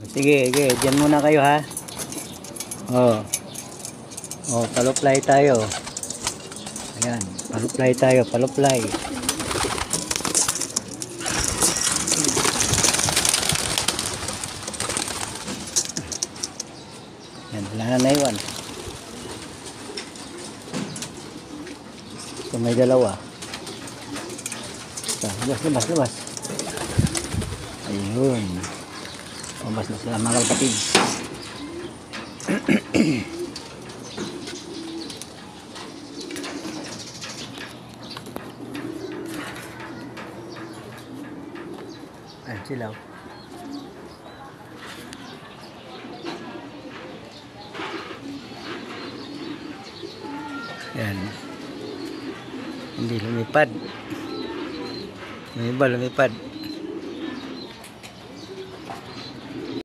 Sige, sige, dyan muna kayo ha. Oh. Oh, paluplay tayo. Ayan, paluplay tayo, paluplay. Yan, wala na naiwan. So, may dalawa. So, labas. Ayun. Labas na sila mga kapatid. Ayan sila. Ayan. Hindi lumipad. May iba lumipad.